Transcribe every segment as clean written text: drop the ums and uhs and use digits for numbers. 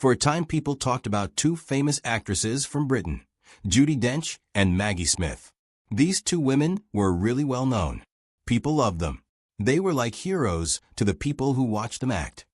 For a time, people talked about two famous actresses from Britain, Judi Dench and Maggie Smith. These two women were really well known. People loved them. They were like heroes to the people who watched them act.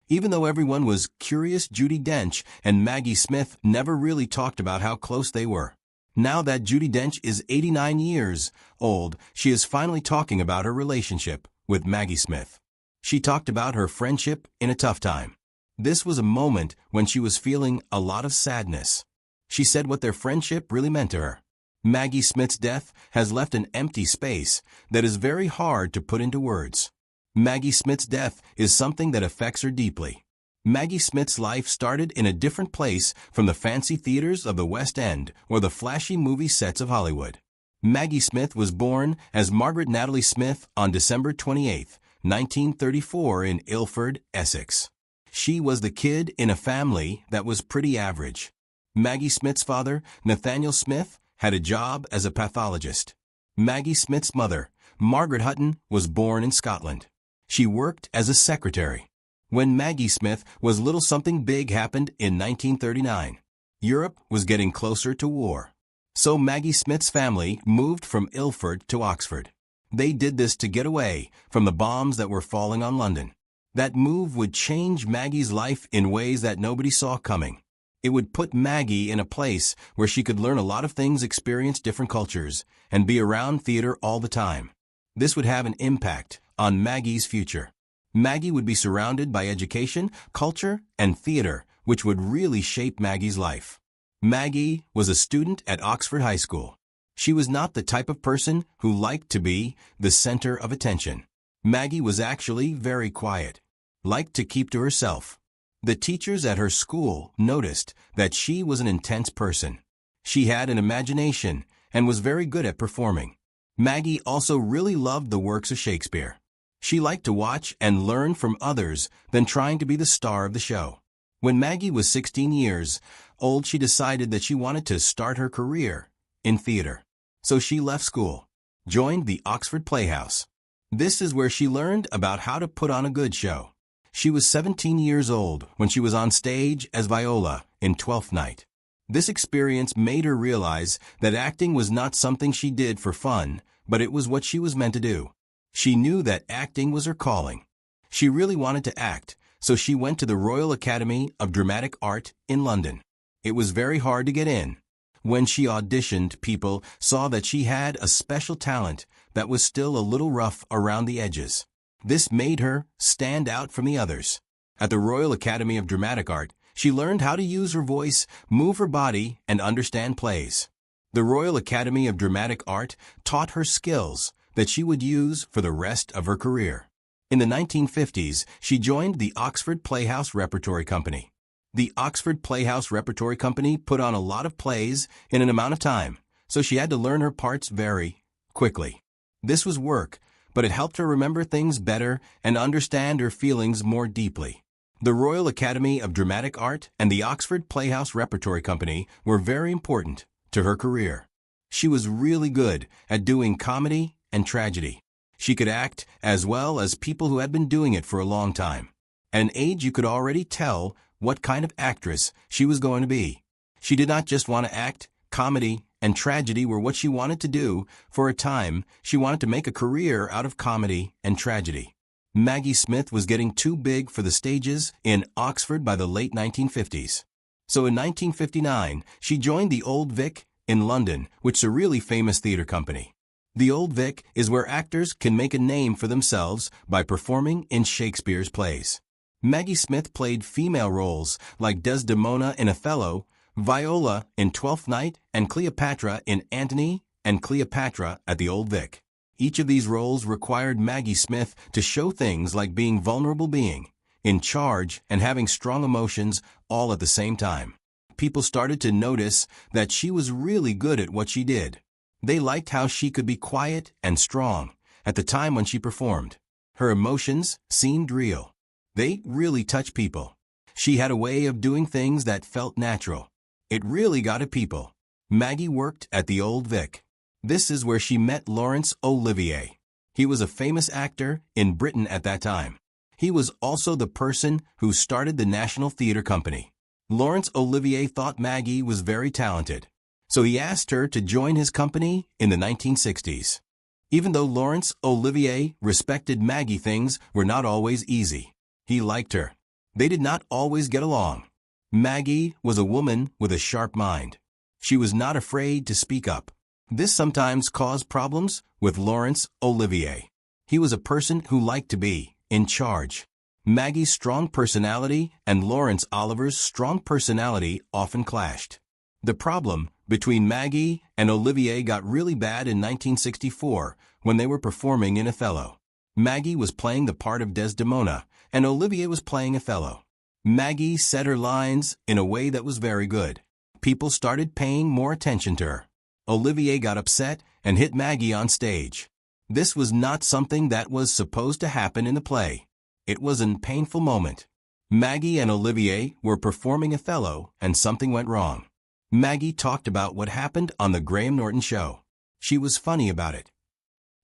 Even though everyone was curious, Judi Dench and Maggie Smith never really talked about how close they were. Now that Judi Dench is 89 years old, she is finally talking about her relationship with Maggie Smith. She talked about her friendship in a tough time. This was a moment when she was feeling a lot of sadness. She said what their friendship really meant to her. Maggie Smith's death has left an empty space that is very hard to put into words. Maggie Smith's death is something that affects her deeply. Maggie Smith's life started in a different place from the fancy theaters of the West End or the flashy movie sets of Hollywood. Maggie Smith was born as Margaret Natalie Smith on December 28, 1934 in Ilford, Essex. She was the kid in a family that was pretty average. Maggie Smith's father, Nathaniel Smith, had a job as a pathologist. Maggie Smith's mother, Margaret Hutton, was born in Scotland. She worked as a secretary. When Maggie Smith was little, something big happened in 1939. Europe was getting closer to war. So Maggie Smith's family moved from Ilford to Oxford. They did this to get away from the bombs that were falling on London. That move would change Maggie's life in ways that nobody saw coming. It would put Maggie in a place where she could learn a lot of things, experience different cultures, and be around theater all the time. This would have an impact on Maggie's future. Maggie would be surrounded by education, culture, and theater, which would really shape Maggie's life. Maggie was a student at Oxford High School. She was not the type of person who liked to be the center of attention. Maggie was actually very quiet, liked to keep to herself. The teachers at her school noticed that she was an intense person. She had an imagination and was very good at performing. Maggie also really loved the works of Shakespeare. She liked to watch and learn from others than trying to be the star of the show. When Maggie was 16 years old, she decided that she wanted to start her career in theater. So she left school, joined the Oxford Playhouse. This is where she learned about how to put on a good show. She was 17 years old when she was on stage as Viola in Twelfth Night. This experience made her realize that acting was not something she did for fun, but it was what she was meant to do. She knew that acting was her calling. She really wanted to act, so she went to the Royal Academy of Dramatic Art in London. It was very hard to get in. When she auditioned, people saw that she had a special talent that was still a little rough around the edges. This made her stand out from the others. At the Royal Academy of Dramatic Art, she learned how to use her voice, move her body, and understand plays. The Royal Academy of Dramatic Art taught her skills that she would use for the rest of her career. In the 1950s, she joined the Oxford Playhouse Repertory Company. The Oxford Playhouse Repertory Company put on a lot of plays in an amount of time, so she had to learn her parts very quickly. This was work, but it helped her remember things better and understand her feelings more deeply. The Royal Academy of Dramatic Art and the Oxford Playhouse Repertory Company were very important to her career. She was really good at doing comedy and tragedy. She could act as well as people who had been doing it for a long time. At an age, you could already tell what kind of actress she was going to be. She did not just want to act. Comedy and tragedy were what she wanted to do. For a time, she wanted to make a career out of comedy and tragedy. Maggie Smith was getting too big for the stages in Oxford by the late 1950s. So in 1959, she joined the Old Vic in London, which is a really famous theater company. The Old Vic is where actors can make a name for themselves by performing in Shakespeare's plays. Maggie Smith played female roles like Desdemona in Othello, Viola in Twelfth Night, and Cleopatra in Antony and Cleopatra at the Old Vic. Each of these roles required Maggie Smith to show things like being vulnerable, being in charge, and having strong emotions all at the same time. People started to notice that she was really good at what she did. They liked how she could be quiet and strong at the time when she performed. Her emotions seemed real. They really touched people. She had a way of doing things that felt natural. It really got at people. Maggie worked at the Old Vic. This is where she met Laurence Olivier. He was a famous actor in Britain at that time. He was also the person who started the National Theatre Company. Laurence Olivier thought Maggie was very talented, so he asked her to join his company in the 1960s. Even though Laurence Olivier respected Maggie, things were not always easy. He liked her. They did not always get along. Maggie was a woman with a sharp mind. She was not afraid to speak up. This sometimes caused problems with Laurence Olivier. He was a person who liked to be in charge. Maggie's strong personality and Laurence Oliver's strong personality often clashed. The problem between Maggie and Olivier got really bad in 1964 when they were performing in Othello. Maggie was playing the part of Desdemona, and Olivier was playing Othello. Maggie said her lines in a way that was very good. People started paying more attention to her. Olivier got upset and hit Maggie on stage. This was not something that was supposed to happen in the play. It was a painful moment. Maggie and Olivier were performing Othello and something went wrong. Maggie talked about what happened on the Graham Norton show. She was funny about it.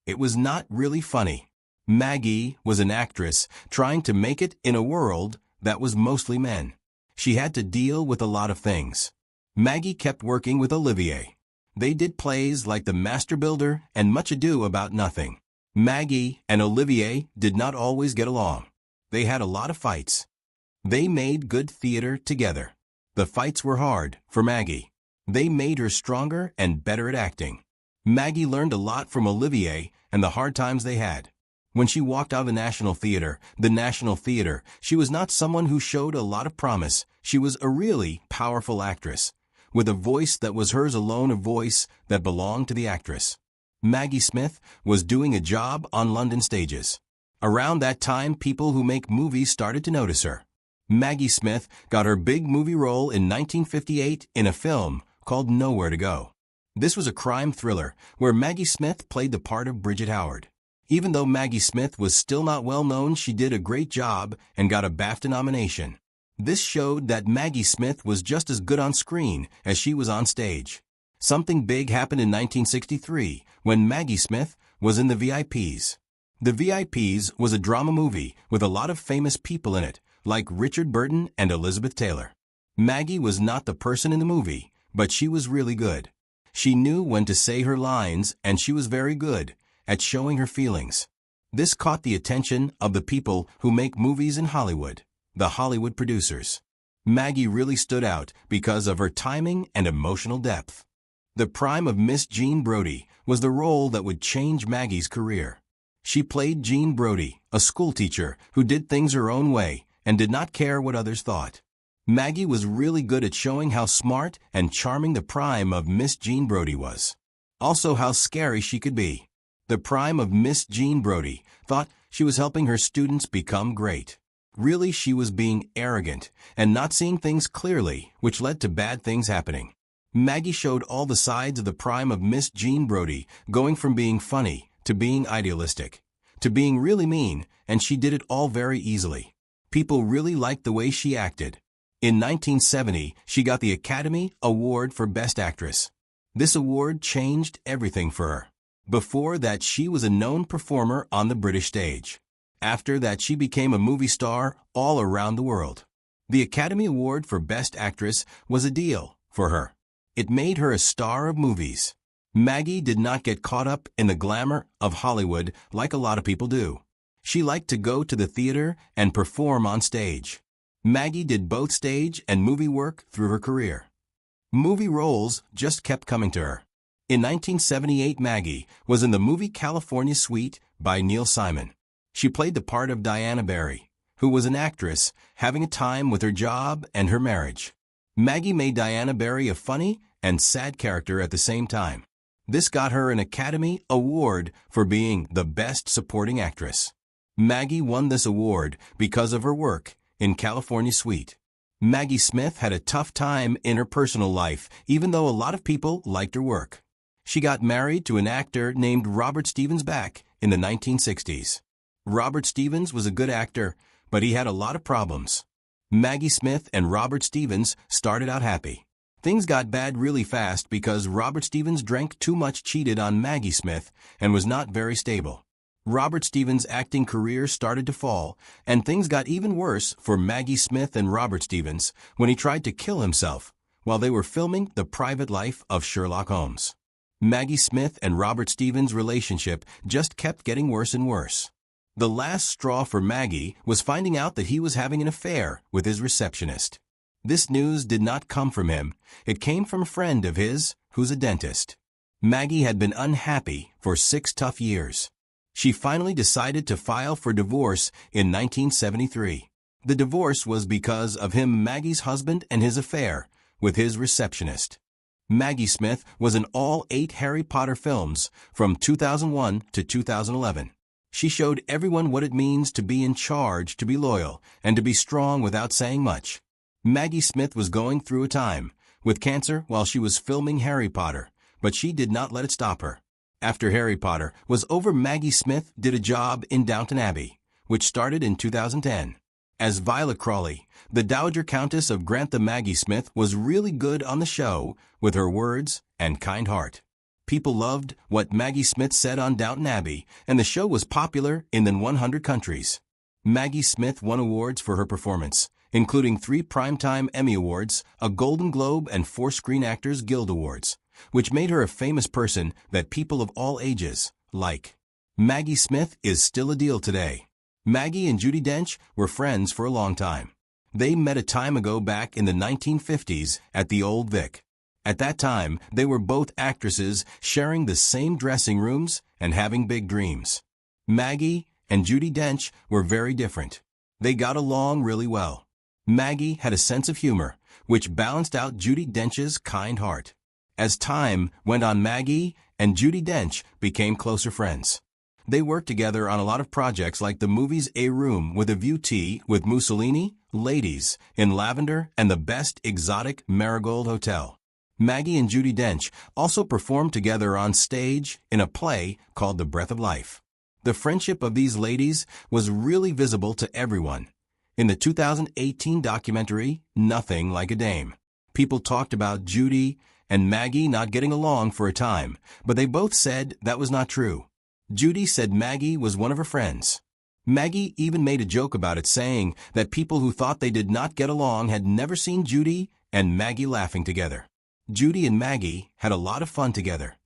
It was not really funny. Maggie was an actress trying to make it in a world that was mostly men. She had to deal with a lot of things. Maggie kept working with Olivier. They did plays like The Master Builder and Much Ado About Nothing. Maggie and Olivier did not always get along. They had a lot of fights. They made good theater together. The fights were hard for Maggie. They made her stronger and better at acting. Maggie learned a lot from Olivier and the hard times they had. When she walked out of the National Theater, she was not someone who showed a lot of promise. She was a really powerful actress, with a voice that was hers alone, a voice that belonged to the actress. Maggie Smith was doing a job on London stages. Around that time, people who make movies started to notice her. Maggie Smith got her big movie role in 1958 in a film called Nowhere to Go. This was a crime thriller where Maggie Smith played the part of Bridget Howard. Even though Maggie Smith was still not well known, she did a great job and got a BAFTA nomination. This showed that Maggie Smith was just as good on screen as she was on stage. Something big happened in 1963 when Maggie Smith was in The VIPs. The VIPs was a drama movie with a lot of famous people in it, like Richard Burton and Elizabeth Taylor. Maggie was not the person in the movie, but she was really good. She knew when to say her lines, and she was very good at showing her feelings. This caught the attention of the people who make movies in Hollywood, the Hollywood producers. Maggie really stood out because of her timing and emotional depth. The prime of Miss Jean Brodie was the role that would change Maggie's career. She played Jean Brodie, a schoolteacher who did things her own way and did not care what others thought. Maggie was really good at showing how smart and charming the prime of Miss Jean Brodie was. Also how scary she could be. The prime of Miss Jean Brodie thought she was helping her students become great. Really, she was being arrogant and not seeing things clearly, which led to bad things happening. Maggie showed all the sides of the prime of Miss Jean Brodie, going from being funny to being idealistic, to being really mean, and she did it all very easily. People really liked the way she acted. In 1970, she got the Academy Award for Best Actress. This award changed everything for her. Before that, she was a known performer on the British stage. After that, she became a movie star all around the world. The Academy Award for Best Actress was a deal for her. It made her a star of movies. Maggie did not get caught up in the glamour of Hollywood like a lot of people do. She liked to go to the theater and perform on stage. Maggie did both stage and movie work through her career. Movie roles just kept coming to her. In 1978, Maggie was in the movie California Suite by Neil Simon. She played the part of Diana Barry, who was an actress having a time with her job and her marriage. Maggie made Diana Barry a funny and sad character at the same time. This got her an Academy Award for being the Best Supporting Actress. Maggie won this award because of her work in California Suite. Maggie Smith had a tough time in her personal life, even though a lot of people liked her work. She got married to an actor named Robert Stevens back in the 1960s. Robert Stevens was a good actor, but he had a lot of problems. Maggie Smith and Robert Stevens started out happy. Things got bad really fast because Robert Stevens drank too much, cheated on Maggie Smith, and was not very stable. Robert Stevens' acting career started to fall, and things got even worse for Maggie Smith and Robert Stevens when he tried to kill himself while they were filming The Private Life of Sherlock Holmes. Maggie Smith and Robert Stevens' relationship just kept getting worse and worse. The last straw for Maggie was finding out that he was having an affair with his receptionist. This news did not come from him. It came from a friend of his who's a dentist. Maggie had been unhappy for 6 tough years. She finally decided to file for divorce in 1973. The divorce was because of Maggie's husband and his affair with his receptionist. Maggie Smith was in all 8 Harry Potter films from 2001 to 2011. She showed everyone what it means to be in charge, to be loyal, and to be strong without saying much. Maggie Smith was going through a time with cancer while she was filming Harry Potter, but she did not let it stop her. After Harry Potter was over, Maggie Smith did a job in Downton Abbey, which started in 2010. As Violet Crawley, the Dowager Countess of Grantham, Maggie Smith was really good on the show with her words and kind heart. People loved what Maggie Smith said on Downton Abbey, and the show was popular in 100 countries. Maggie Smith won awards for her performance, including 3 Primetime Emmy Awards, a Golden Globe, and 4 Screen Actors Guild Awards, which made her a famous person that people of all ages like. Maggie Smith is still a deal today. Maggie and Judi Dench were friends for a long time. They met a time ago back in the 1950s at the Old Vic. At that time, they were both actresses sharing the same dressing rooms and having big dreams. Maggie and Judi Dench were very different. They got along really well. Maggie had a sense of humor, which balanced out Judi Dench's kind heart. As time went on, Maggie and Judi Dench became closer friends. They worked together on a lot of projects like the movies A Room with a View, Tea with Mussolini, Ladies in Lavender, and The Best Exotic Marigold Hotel. Maggie and Judi Dench also performed together on stage in a play called The Breath of Life. The friendship of these ladies was really visible to everyone. In the 2018 documentary, Nothing Like a Dame, people talked about Judi and Maggie not getting along for a time, but they both said that was not true. Judi said Maggie was one of her friends. Maggie even made a joke about it, saying that people who thought they did not get along had never seen Judi and Maggie laughing together. Judi and Maggie had a lot of fun together.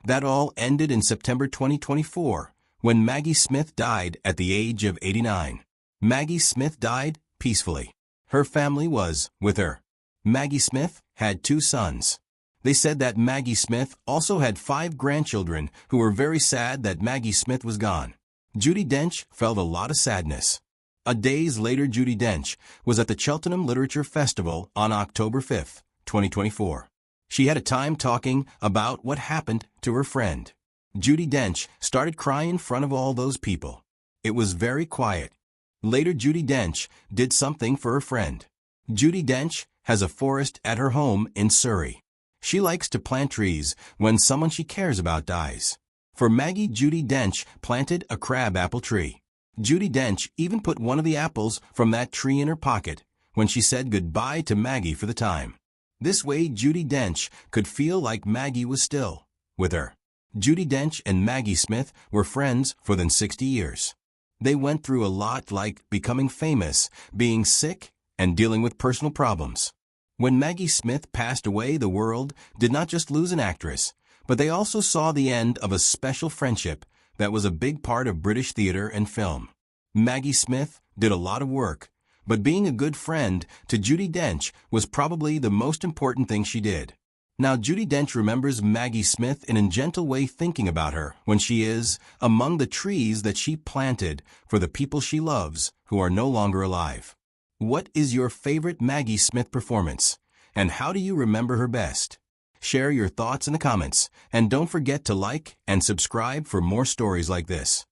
That all ended in September 2024, when Maggie Smith died at the age of 89. Maggie Smith died peacefully. Her family was with her. Maggie Smith had 2 sons. They said that Maggie Smith also had 5 grandchildren who were very sad that Maggie Smith was gone. Judi Dench felt a lot of sadness. A days later, Judi Dench was at the Cheltenham Literature Festival on October 5, 2024. She had a time talking about what happened to her friend. Judi Dench started crying in front of all those people. It was very quiet. Later, Judi Dench did something for her friend. Judi Dench has a forest at her home in Surrey. She likes to plant trees when someone she cares about dies. For Maggie, Judi Dench planted a crab apple tree. Judi Dench even put one of the apples from that tree in her pocket when she said goodbye to Maggie for the time. This way, Judi Dench could feel like Maggie was still with her. Judi Dench and Maggie Smith were friends for 60 years. They went through a lot, like becoming famous, being sick, and dealing with personal problems. When Maggie Smith passed away, the world did not just lose an actress, but they also saw the end of a special friendship that was a big part of British theater and film. Maggie Smith did a lot of work, but being a good friend to Judi Dench was probably the most important thing she did. Now, Judi Dench remembers Maggie Smith in a gentle way, thinking about her when she is among the trees that she planted for the people she loves who are no longer alive. What is your favorite Maggie Smith performance, and how do you remember her best? Share your thoughts in the comments, and don't forget to like and subscribe for more stories like this.